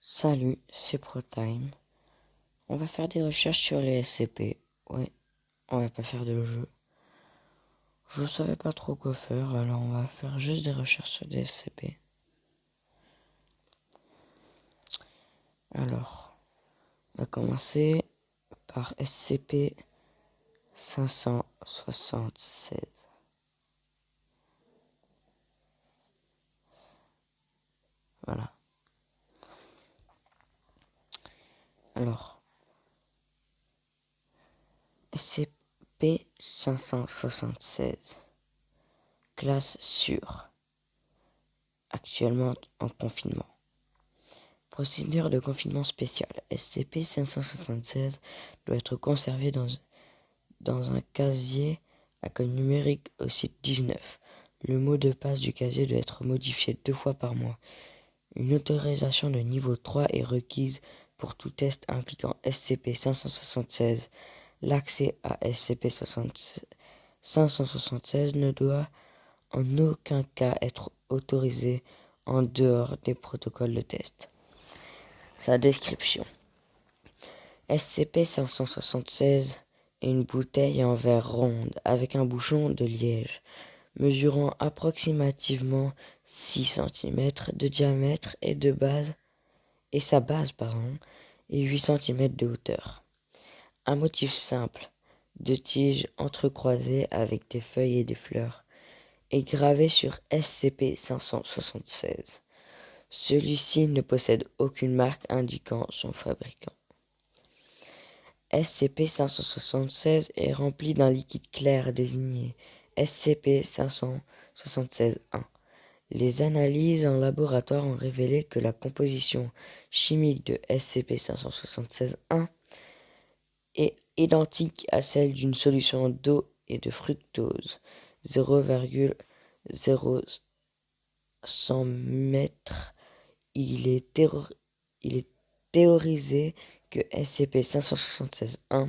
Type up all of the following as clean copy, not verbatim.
Salut, c'est ProTime. On va faire des recherches sur les SCP. Ouais, on va pas faire de jeu. Je savais pas trop quoi faire, alors on va faire juste des recherches sur des SCP. Alors, on va commencer par SCP-576. Voilà. Alors, SCP-576. Classe sûre. Actuellement en confinement. Procédure de confinement spéciale. SCP-576 doit être conservé dans un casier à code numérique au site 19. Le mot de passe du casier doit être modifié 2 fois par mois. Une autorisation de niveau 3 est requise pour tout test impliquant SCP-576. L'accès à SCP-576 ne doit en aucun cas être autorisé en dehors des protocoles de test. Sa description. SCP-576 est une bouteille en verre ronde avec un bouchon de liège, mesurant approximativement 6 cm de diamètre et sa base et 8 cm de hauteur. Un motif simple, de tiges entrecroisées avec des feuilles et des fleurs, est gravé sur SCP-576. Celui-ci ne possède aucune marque indiquant son fabricant. SCP-576 est rempli d'un liquide clair désigné SCP-576-1. Les analyses en laboratoire ont révélé que la composition chimique de SCP-576-1 est identique à celle d'une solution d'eau et de fructose, 0,0100 mètres. Il est théorisé que SCP-576-1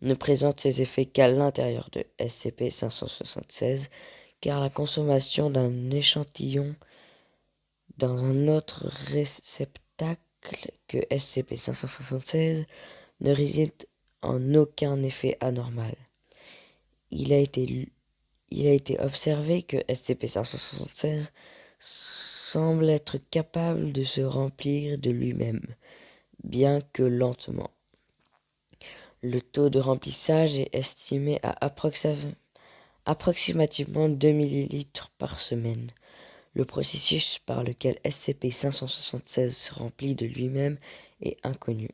ne présente ses effets qu'à l'intérieur de SCP-576, car la consommation d'un échantillon dans un autre réceptacle que SCP-576 ne résulte en aucun effet anormal. Il a été observé que SCP-576 semble être capable de se remplir de lui-même, bien que lentement. Le taux de remplissage est estimé à approximativement 2 ml par semaine. Le processus par lequel SCP-576 se remplit de lui-même est inconnu.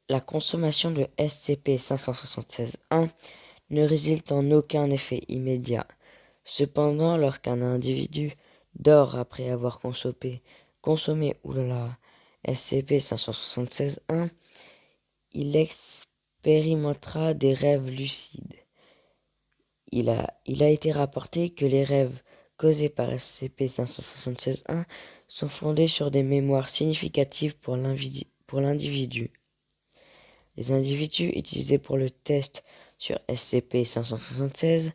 La consommation de SCP-576-1 ne résulte en aucun effet immédiat. Cependant, lorsqu'un individu dort après avoir consommé SCP-576-1, il expérimentera des rêves lucides. Il a été rapporté que les rêves causés par SCP-576-1 sont fondés sur des mémoires significatives pour l'individu. Les individus utilisés pour le test sur SCP-576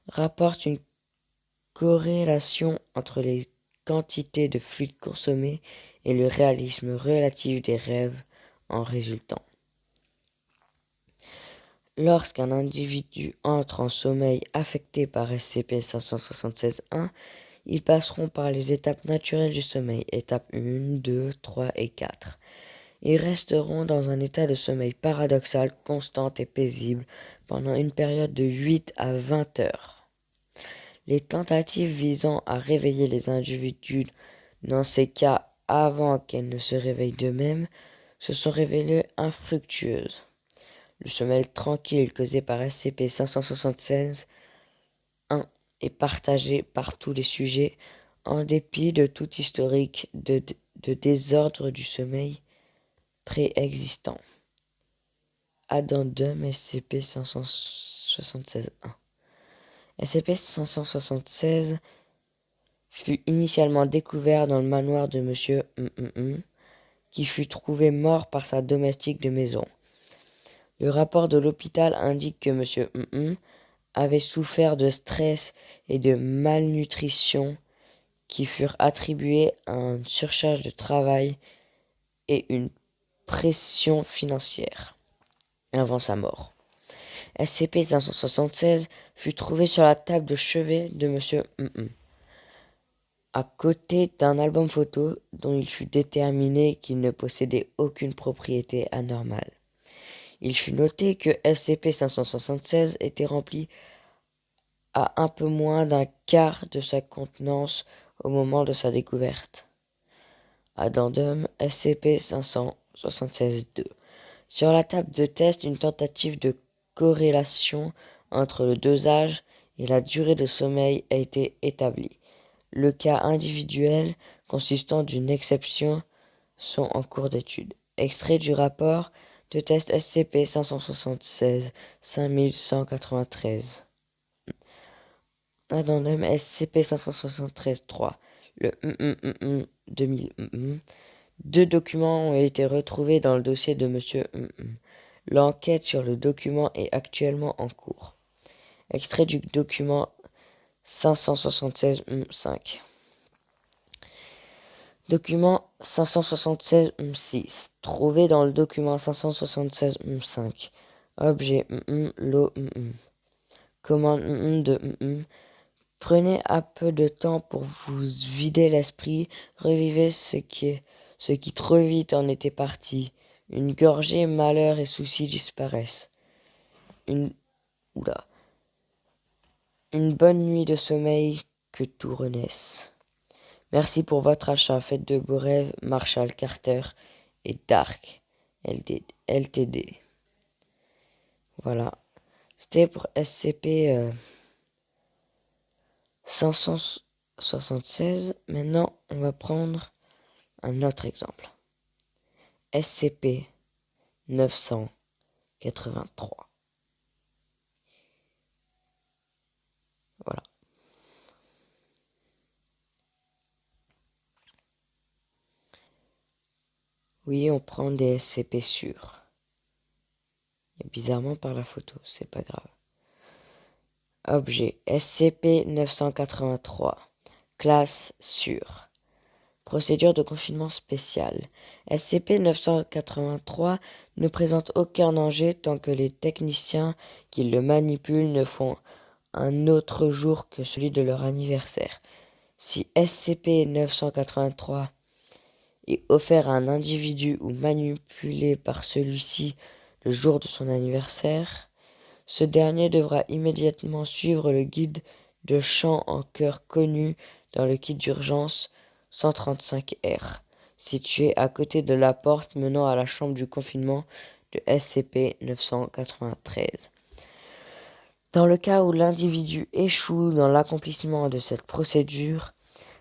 rapportent une corrélation entre les quantités de fluide consommées et le réalisme relatif des rêves en résultant. Lorsqu'un individu entre en sommeil affecté par SCP-576-1, ils passeront par les étapes naturelles du sommeil, étapes 1, 2, 3 et 4. Ils resteront dans un état de sommeil paradoxal, constant et paisible pendant une période de 8 à 20 heures. Les tentatives visant à réveiller les individus dans ces cas avant qu'elles ne se réveillent d'eux-mêmes se sont révélées infructueuses. Le sommeil tranquille causé par SCP-576-1 est partagé par tous les sujets en dépit de tout historique de désordre du sommeil préexistant. Addendum SCP-576-1. SCP-576 fut initialement découvert dans le manoir de Monsieur qui fut trouvé mort par sa domestique de maison. Le rapport de l'hôpital indique que Monsieur avait souffert de stress et de malnutrition qui furent attribués à une surcharge de travail et une pression financière avant sa mort. SCP-576 fut trouvé sur la table de chevet de Monsieur à côté d'un album photo dont il fut déterminé qu'il ne possédait aucune propriété anormale. Il fut noté que SCP-576 était rempli à un peu moins d'un quart de sa contenance au moment de sa découverte. Addendum SCP-576-2. Sur la table de test, une tentative de corrélation entre le dosage et la durée de sommeil a été établie. Le cas individuel consistant d'une exception sont en cours d'étude. Extrait du rapport de test SCP-576-5193. Addendum SCP-573-3. Le 2000. Deux documents ont été retrouvés dans le dossier de Monsieur L'enquête sur le document est actuellement en cours. Extrait du document 576-5. Document 576-6. Trouvé dans le document 576-5. Objet lot commande de Prenez un peu de temps pour vous vider l'esprit, revivez ce qui trop vite en était parti. Une gorgée, malheur et soucis disparaissent. Une bonne nuit de sommeil, que tout renaisse. Merci pour votre achat. Faites de beaux rêves, Marshall Carter et Dark Ltd. Voilà. C'était pour SCP 576. Maintenant, on va prendre un autre exemple. SCP-983. Voilà. Oui, on prend des SCP sûrs. Et bizarrement par la photo, c'est pas grave. Objet SCP-983. Classe sûre. Procédure de confinement spéciale. SCP-983 ne présente aucun danger tant que les techniciens qui le manipulent ne font un autre jour que celui de leur anniversaire. Si SCP-983 est offert à un individu ou manipulé par celui-ci le jour de son anniversaire, ce dernier devra immédiatement suivre le guide de chant en chœur connu dans le kit d'urgence 135R, situé à côté de la porte menant à la chambre du confinement de SCP-993. Dans le cas où l'individu échoue dans l'accomplissement de cette procédure,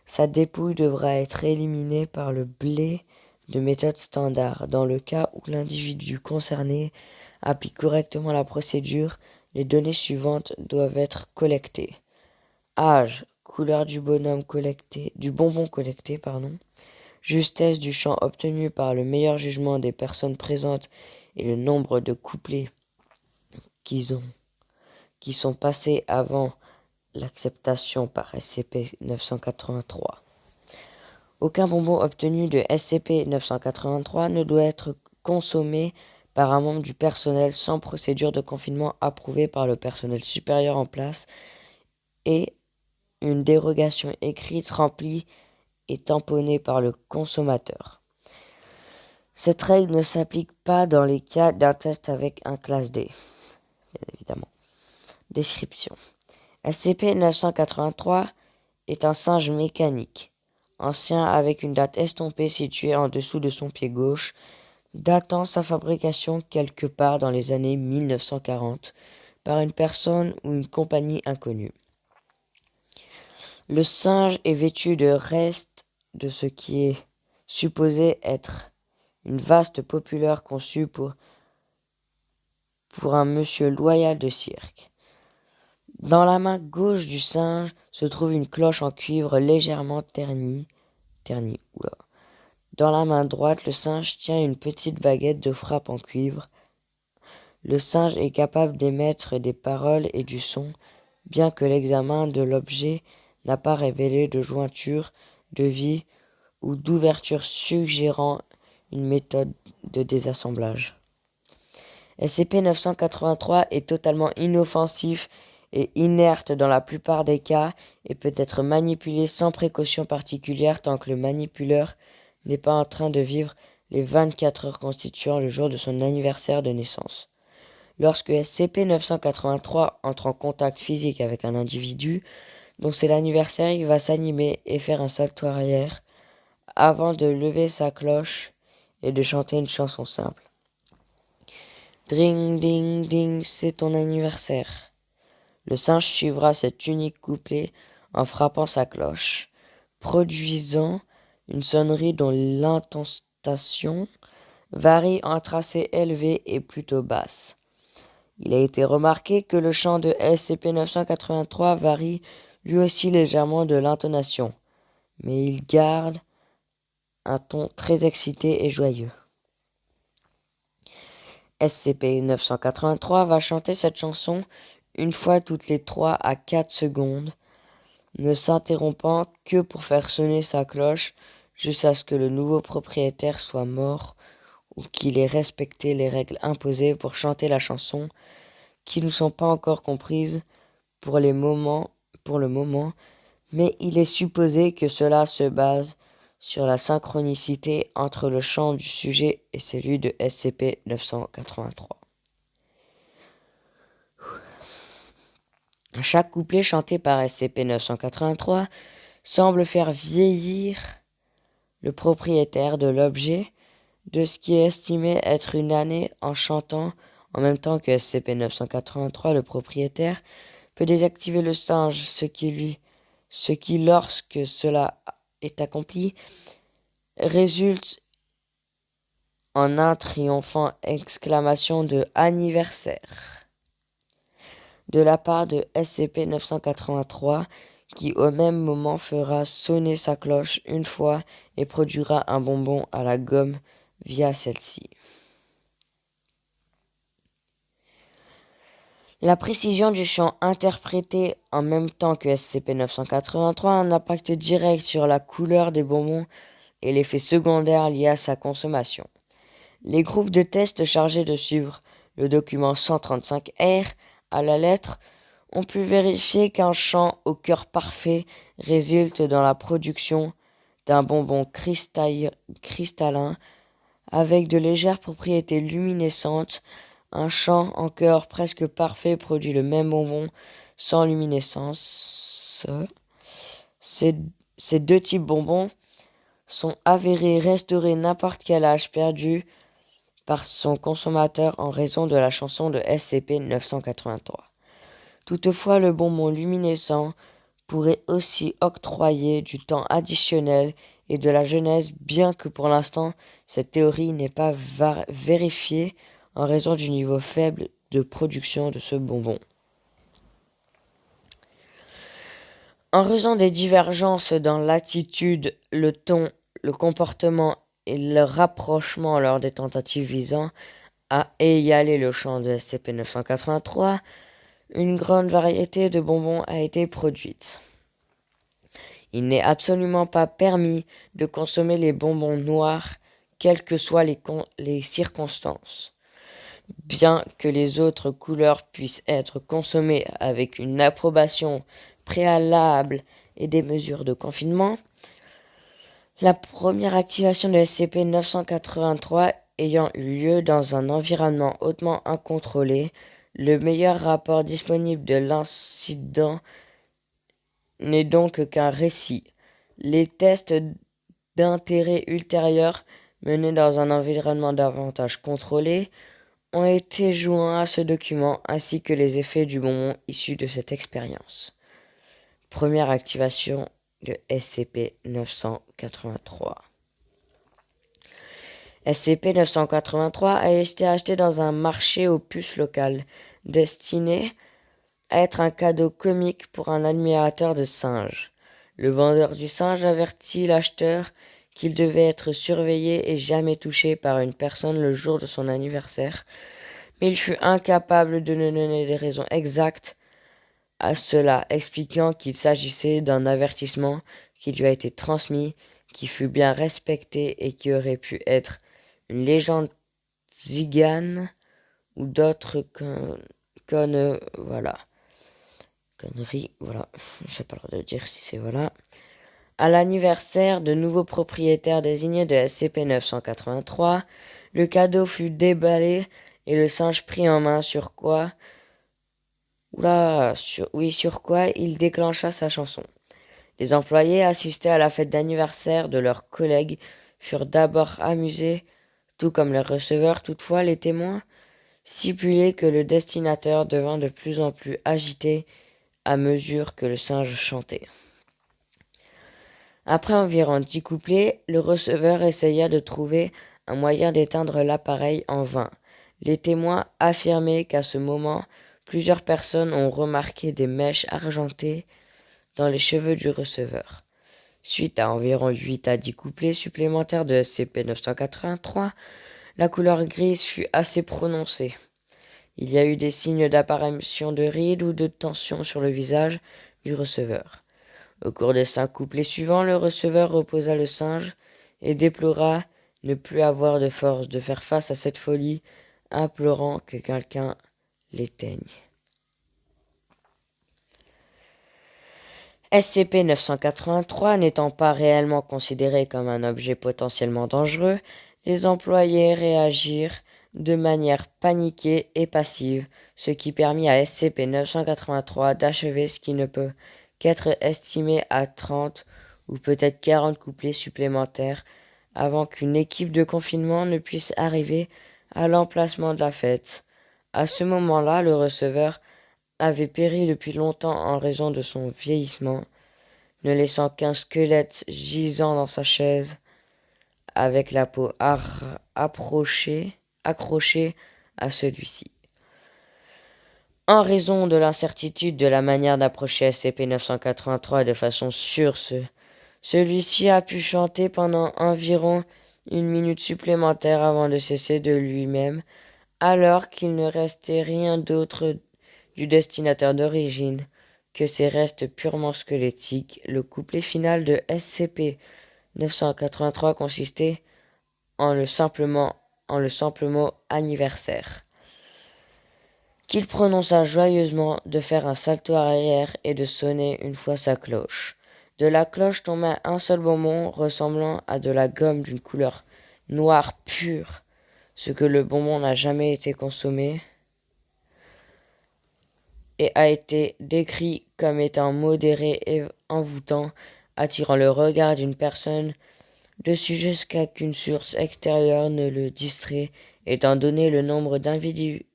sa dépouille devra être éliminée par le blé de méthode standard. Dans le cas où l'individu concerné applique correctement la procédure, les données suivantes doivent être collectées. Âge, couleur du bonbon collecté, justesse du chant obtenu par le meilleur jugement des personnes présentes et le nombre de couplets qui sont passés avant l'acceptation par SCP-983. Aucun bonbon obtenu de SCP-983 ne doit être consommé par un membre du personnel sans procédure de confinement approuvée par le personnel supérieur en place et une dérogation écrite remplie et tamponnée par le consommateur. Cette règle ne s'applique pas dans les cas d'un test avec un classe D, bien évidemment. Description. SCP-983 est un singe mécanique, ancien avec une date estompée située en dessous de son pied gauche, datant sa fabrication quelque part dans les années 1940 par une personne ou une compagnie inconnue. Le singe est vêtu de restes de ce qui est supposé être une vaste populaire conçue pour un monsieur loyal de cirque. Dans la main gauche du singe se trouve une cloche en cuivre légèrement ternie. Dans la main droite, le singe tient une petite baguette de frappe en cuivre. Le singe est capable d'émettre des paroles et du son, bien que l'examen de l'objet n'a pas révélé de jointure, de vie ou d'ouverture suggérant une méthode de désassemblage. SCP-983 est totalement inoffensif et inerte dans la plupart des cas et peut être manipulé sans précaution particulière tant que le manipuleur n'est pas en train de vivre les 24 heures constituant le jour de son anniversaire de naissance. Lorsque SCP-983 entre en contact physique avec un individu dont c'est l'anniversaire, il va s'animer et faire un salto arrière avant de lever sa cloche et de chanter une chanson simple. Dring ding ding, c'est ton anniversaire. Le singe suivra cet unique couplet en frappant sa cloche, produisant une sonnerie dont l'intonation varie entre assez élevée et plutôt basse. Il a été remarqué que le chant de SCP-983 varie lui aussi légèrement de l'intonation, mais il garde un ton très excité et joyeux. SCP-983 va chanter cette chanson une fois toutes les 3 à 4 secondes, ne s'interrompant que pour faire sonner sa cloche jusqu'à ce que le nouveau propriétaire soit mort ou qu'il ait respecté les règles imposées pour chanter la chanson, qui ne sont pas encore comprises pour le moment, mais il est supposé que cela se base sur la synchronicité entre le chant du sujet et celui de SCP-983. Chaque couplet chanté par SCP-983 semble faire vieillir le propriétaire de l'objet de ce qui est estimé être une année en chantant en même temps que SCP-983, le propriétaire peut désactiver le singe, ce qui lorsque cela est accompli, résulte en un triomphant exclamation de anniversaire de la part de SCP-983 qui au même moment fera sonner sa cloche une fois et produira un bonbon à la gomme via celle-ci. La précision du chant interprété en même temps que SCP-983 a un impact direct sur la couleur des bonbons et l'effet secondaire lié à sa consommation. Les groupes de tests chargés de suivre le document 135-R à la lettre ont pu vérifier qu'un chant au cœur parfait résulte dans la production d'un bonbon cristallin avec de légères propriétés luminescentes. Un chant en cœur presque parfait produit le même bonbon sans luminescence. Ces deux types bonbons sont avérés restaurer n'importe quel âge perdu par son consommateur en raison de la chanson de SCP-983. Toutefois, le bonbon luminescent pourrait aussi octroyer du temps additionnel et de la jeunesse, bien que pour l'instant, cette théorie n'est pas vérifiée en raison du niveau faible de production de ce bonbon. En raison des divergences dans l'attitude, le ton, le comportement et le rapprochement lors des tentatives visant à égaler le chant de SCP-983, une grande variété de bonbons a été produite. Il n'est absolument pas permis de consommer les bonbons noirs, quelles que soient les circonstances. Bien que les autres couleurs puissent être consommées avec une approbation préalable et des mesures de confinement, la première activation de SCP-983 ayant eu lieu dans un environnement hautement incontrôlé, le meilleur rapport disponible de l'incident n'est donc qu'un récit. Les tests d'intérêt ultérieurs menés dans un environnement davantage contrôlé ont été joints à ce document ainsi que les effets du bonbon issus de cette expérience. Première activation de SCP-983. SCP-983 a été acheté dans un marché aux puces local, destiné à être un cadeau comique pour un admirateur de singes. Le vendeur du singe avertit l'acheteur qu'il devait être surveillé et jamais touché par une personne le jour de son anniversaire, mais il fut incapable de nous donner des raisons exactes à cela, expliquant qu'il s'agissait d'un avertissement qui lui a été transmis, qui fut bien respecté et qui aurait pu être une légende zigane ou d'autres voilà. Conneries, voilà. Je n'ai pas le droit de dire si c'est voilà. À l'anniversaire de nouveaux propriétaires désignés de SCP-983, le cadeau fut déballé et le singe pris en main sur quoi sur quoi il déclencha sa chanson. Les employés assistés à la fête d'anniversaire de leurs collègues furent d'abord amusés, tout comme les receveurs. Toutefois, les témoins stipulaient que le destinateur devint de plus en plus agité à mesure que le singe chantait. Après environ 10 couplets, le receveur essaya de trouver un moyen d'éteindre l'appareil en vain. Les témoins affirmaient qu'à ce moment, plusieurs personnes ont remarqué des mèches argentées dans les cheveux du receveur. Suite à environ 8 à 10 couplets supplémentaires de SCP-983, la couleur grise fut assez prononcée. Il y a eu des signes d'apparition de rides ou de tension sur le visage du receveur. Au cours des 5 couplets suivants, le receveur reposa le singe et déplora ne plus avoir de force de faire face à cette folie, implorant que quelqu'un l'éteigne. SCP-983 n'étant pas réellement considéré comme un objet potentiellement dangereux, les employés réagirent de manière paniquée et passive, ce qui permit à SCP-983 d'achever ce qui ne peut qu'être estimé à 30 ou peut-être 40 couplets supplémentaires avant qu'une équipe de confinement ne puisse arriver à l'emplacement de la fête. À ce moment-là, le receveur avait péri depuis longtemps en raison de son vieillissement, ne laissant qu'un squelette gisant dans sa chaise, avec la peau accrochée à celui-ci. En raison de l'incertitude de la manière d'approcher SCP-983 de façon sûre, celui-ci a pu chanter pendant environ 1 minute supplémentaire avant de cesser de lui-même, alors qu'il ne restait rien d'autre du destinateur d'origine que ses restes purement squelettiques. Le couplet final de SCP-983 consistait en le simple mot anniversaire, qu'il prononça joyeusement, de faire un salto arrière et de sonner une fois sa cloche. De la cloche tombait un seul bonbon ressemblant à de la gomme d'une couleur noire pure, ce que le bonbon n'a jamais été consommé, et a été décrit comme étant modéré et envoûtant, attirant le regard d'une personne dessus jusqu'à qu'une source extérieure ne le distrait, étant donné le nombre d'individus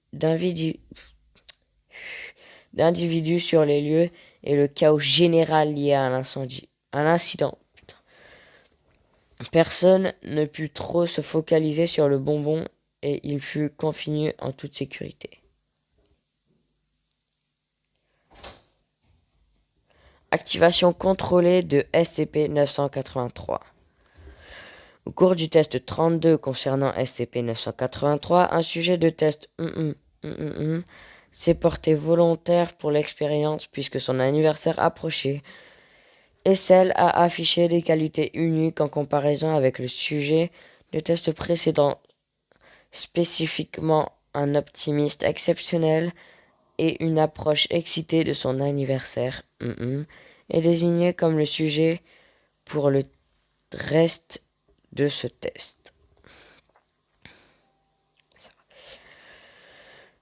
sur les lieux et le chaos général lié à l'incident. Personne ne put trop se focaliser sur le bonbon et il fut confiné en toute sécurité. Activation contrôlée de SCP-983. Au cours du test 32 concernant SCP-983, un sujet de test s'est porté volontaire pour l'expérience puisque son anniversaire approchait, et celle a affiché des qualités uniques en comparaison avec le sujet de test précédent, spécifiquement un optimiste exceptionnel et une approche excitée de son anniversaire, est désigné comme le sujet pour le reste de ce test.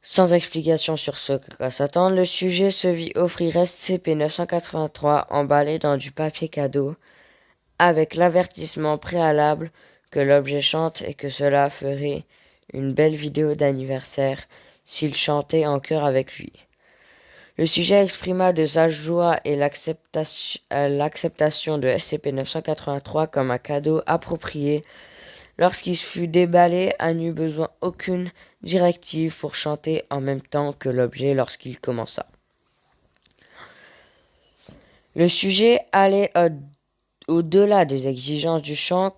Sans explication sur ce qu'à s'attendre, le sujet se vit offrir SCP-983 emballé dans du papier cadeau, avec l'avertissement préalable que l'objet chante et que cela ferait une belle vidéo d'anniversaire s'il chantait en chœur avec lui. Le sujet exprima de sa joie et l'acceptation de SCP-983 comme un cadeau approprié. Lorsqu'il fut déballé, a n'eut besoin aucune directive pour chanter en même temps que l'objet lorsqu'il commença. Le sujet allait au-delà des exigences du chant,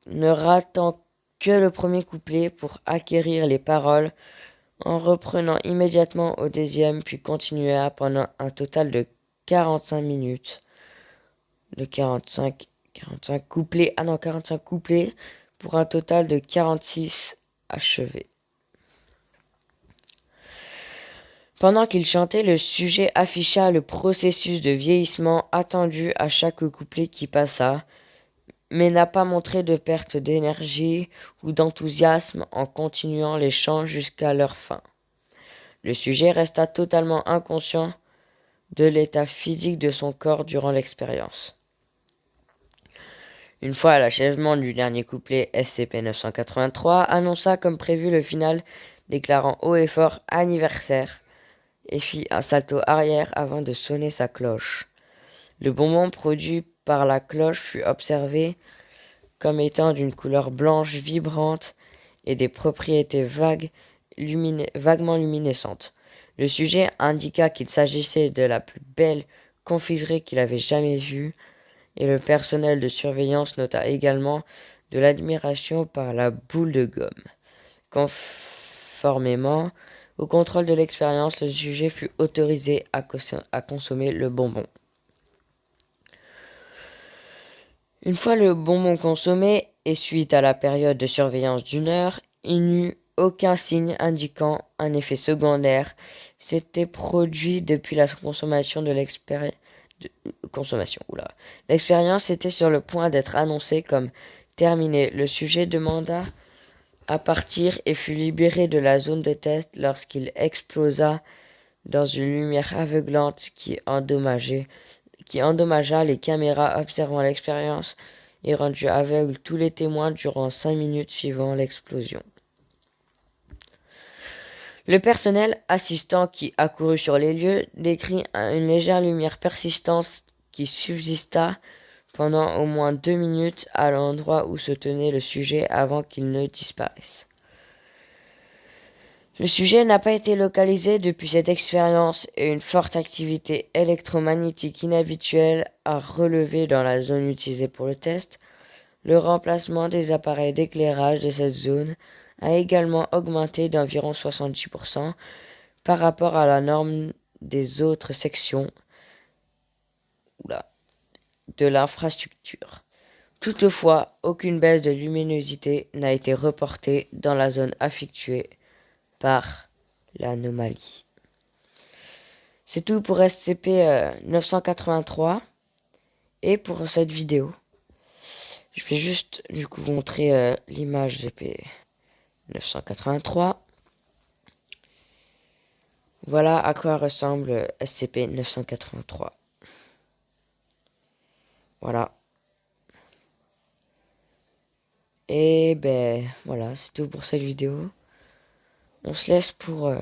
ne ratant que le premier couplet pour acquérir les paroles en reprenant immédiatement au deuxième, puis continua pendant un total de 45 minutes. De 45 couplets, 45 couplets pour un total de 46 achevés. Pendant qu'il chantait, le sujet afficha le processus de vieillissement attendu à chaque couplet qui passa, mais n'a pas montré de perte d'énergie ou d'enthousiasme en continuant les chants jusqu'à leur fin. Le sujet resta totalement inconscient de l'état physique de son corps durant l'expérience. Une fois à l'achèvement du dernier couplet, SCP-983 annonça comme prévu le final, déclarant haut et fort « anniversaire » et fit un salto arrière avant de sonner sa cloche. Le bonbon produit par la cloche fut observé comme étant d'une couleur blanche vibrante et des propriétés vaguement luminescentes. Le sujet indiqua qu'il s'agissait de la plus belle confiserie qu'il avait jamais vue, et le personnel de surveillance nota également de l'admiration par la boule de gomme. Conformément au contrôle de l'expérience, le sujet fut autorisé à consommer le bonbon. Une fois le bonbon consommé, et suite à la période de surveillance d'1 heure, il n'y eut aucun signe indiquant un effet secondaire s'était produit depuis la consommation de l'expérience. L'expérience était sur le point d'être annoncée comme terminée. Le sujet demanda à partir et fut libéré de la zone de test lorsqu'il explosa dans une lumière aveuglante qui endommagea les caméras observant l'expérience et rendit aveugles tous les témoins durant 5 minutes suivant l'explosion. Le personnel assistant qui accourut sur les lieux décrit une légère lumière persistante qui subsista pendant au moins 2 minutes à l'endroit où se tenait le sujet avant qu'il ne disparaisse. Le sujet n'a pas été localisé depuis cette expérience et une forte activité électromagnétique inhabituelle a relevé dans la zone utilisée pour le test. Le remplacement des appareils d'éclairage de cette zone a également augmenté d'environ 70% par rapport à la norme des autres sections de l'infrastructure. Toutefois, aucune baisse de luminosité n'a été reportée dans la zone affectée par l'anomalie. C'est tout pour SCP-983 et pour cette vidéo. Je vais juste du coup vous montrer l'image SCP-983. Voilà à quoi ressemble SCP-983. Voilà. Et ben voilà, c'est tout pour cette vidéo. On se laisse pour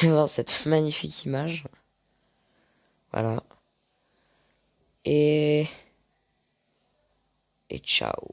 devant cette magnifique image. Voilà. Et ciao.